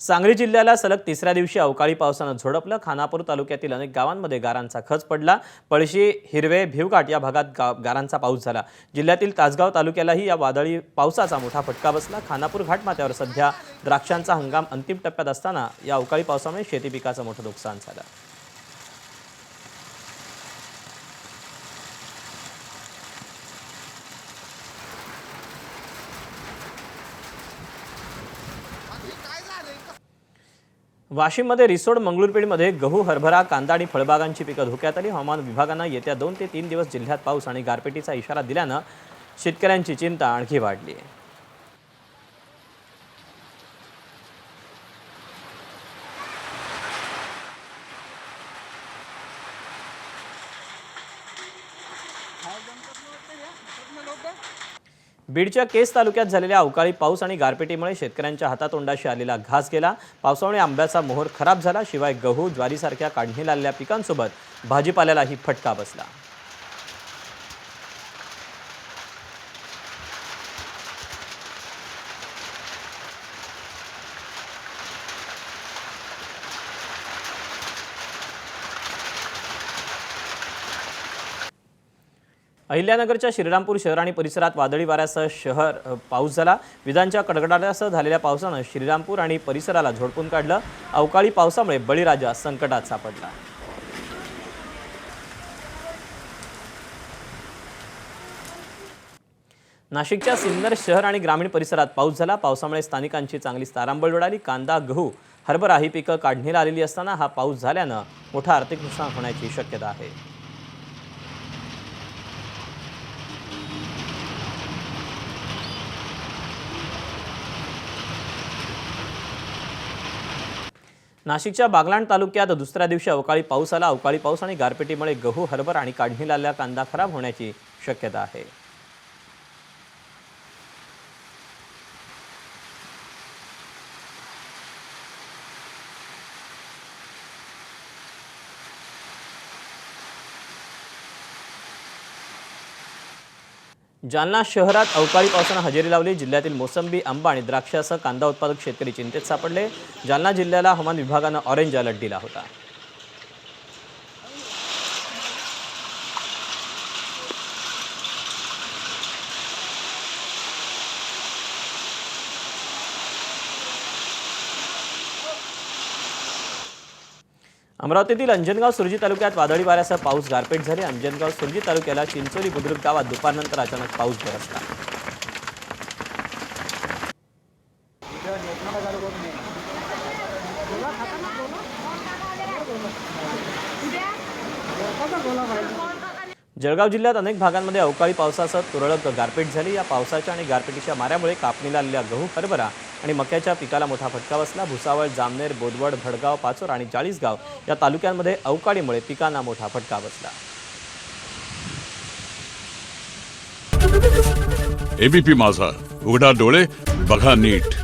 सांगली जिल्ह्याला सलग तिसऱ्या दिवशी अवकाळी पावसानं झोडपलं। खानापूर तालुक्यातील अनेक गावांमध्ये गारांचा खच पडला। पळशी, हिरवे, भिवघाट या भागात गारांचा पाऊस झाला। जिल्ह्यातील तासगाव तालुक्यालाही या वादळी पावसाचा मोठा फटका बसला। खानापूर घाटमाथ्यावर सध्या द्राक्षांचा हंगाम अंतिम टप्प्यात असताना या अवकाळी पावसामुळे शेती पिकाचं मोठं नुकसान झालं। वाशिममध्ये रिसोड मंगळूरपेठमध्ये गहू, हरभरा, कांदा आणि फळबागांची पिकं धोक्यात आली। हवामान विभागानं येत्या 2 ते 3 दिवस जिल्ह्यात पाऊस आणि गारपिटीचा इशारा दिल्यानं शेतकऱ्यांची चिंता आणखी वाढली आहे। बीडच्या केस तालुक्यात झालेल्या अवकाळी पाऊस आणि गारपिटीमुळे शेतकऱ्यांच्या हातातोंडाशी आलेला घास गेला। पावसामुळे आंब्याचा मोहर खराब झाला। शिवाय गहू, ज्वारीसारख्या काढणीला आलेल्या पिकांसोबत भाजीपाल्यालाही फटका बसला। अहिल्यानगरच्या श्रीरामपूर शहर आणि परिसरात वादळी वाऱ्यासह पाऊस झाला। विजांच्या कडकडाटासह झालेल्या पावसानं श्रीरामपूर आणि परिसराला झोडपून काढलं। अवकाळी पावसामुळे बळीराजा संकटात सापडला। नाशिकच्या सिन्नर शहर आणि ग्रामीण परिसरात पाऊस झाला। पावसामुळे स्थानिकांची चांगलीच तारांबळ उडाली। कांदा, गहू, हरभरा ही पिकं काढणीला आलेली असताना हा पाऊस झाल्यानं मोठं आर्थिक नुकसान होण्याची शक्यता आहे। नाशिकच्या बागलाण तालुक्यात दुसऱ्या दिवशी अवकाळी पाऊस आला। अवकाळी पाऊस आणि गारपिटीमुळे गहू, हरभरा आणि काढणीला आलेला कांदा खराब होण्याची शक्यता आहे। जालना शहरात अवकाळी पावसानं हजेरी लावली। जिल्ह्यातील मोसंबी, आंबा आणि द्राक्षासह कांदा उत्पादक शेतकरी चिंतेत सापडले। जालना जिल्ह्याला हवामान विभागानं ऑरेंज अलर्ट दिला होता। अमरावतीतील अंजनगाव सुरजी तालुक्यात वादळी वाऱ्यासह पाऊस, गारपीट झाली। अंजनगाव सुरजी तालुक्याला चिंचोली बुद्रुक गावात दुपारनंतर अचानक पाऊस बरसला। जळगाव जिल्ह्यात अनेक भागांमध्ये अवकाळी पावसासह तुरळक गारपीट झाली। या पावसाच्या आणि गारपिटीच्या माऱ्यामुळे कापणीला आलेल्या गहू, हरभरा आणि मक्याच्या पिकाला मोठा फटका बसला। भुसावळ, जामनेर, बोदवड, भडगाव, पाचोरा आणि चाळीसगाव या तालुक्यांमध्ये अवकाळीमुळे पिकांना मोठा फटका बसला। एबीपी माझा, उघडा डोळे बघा नीट।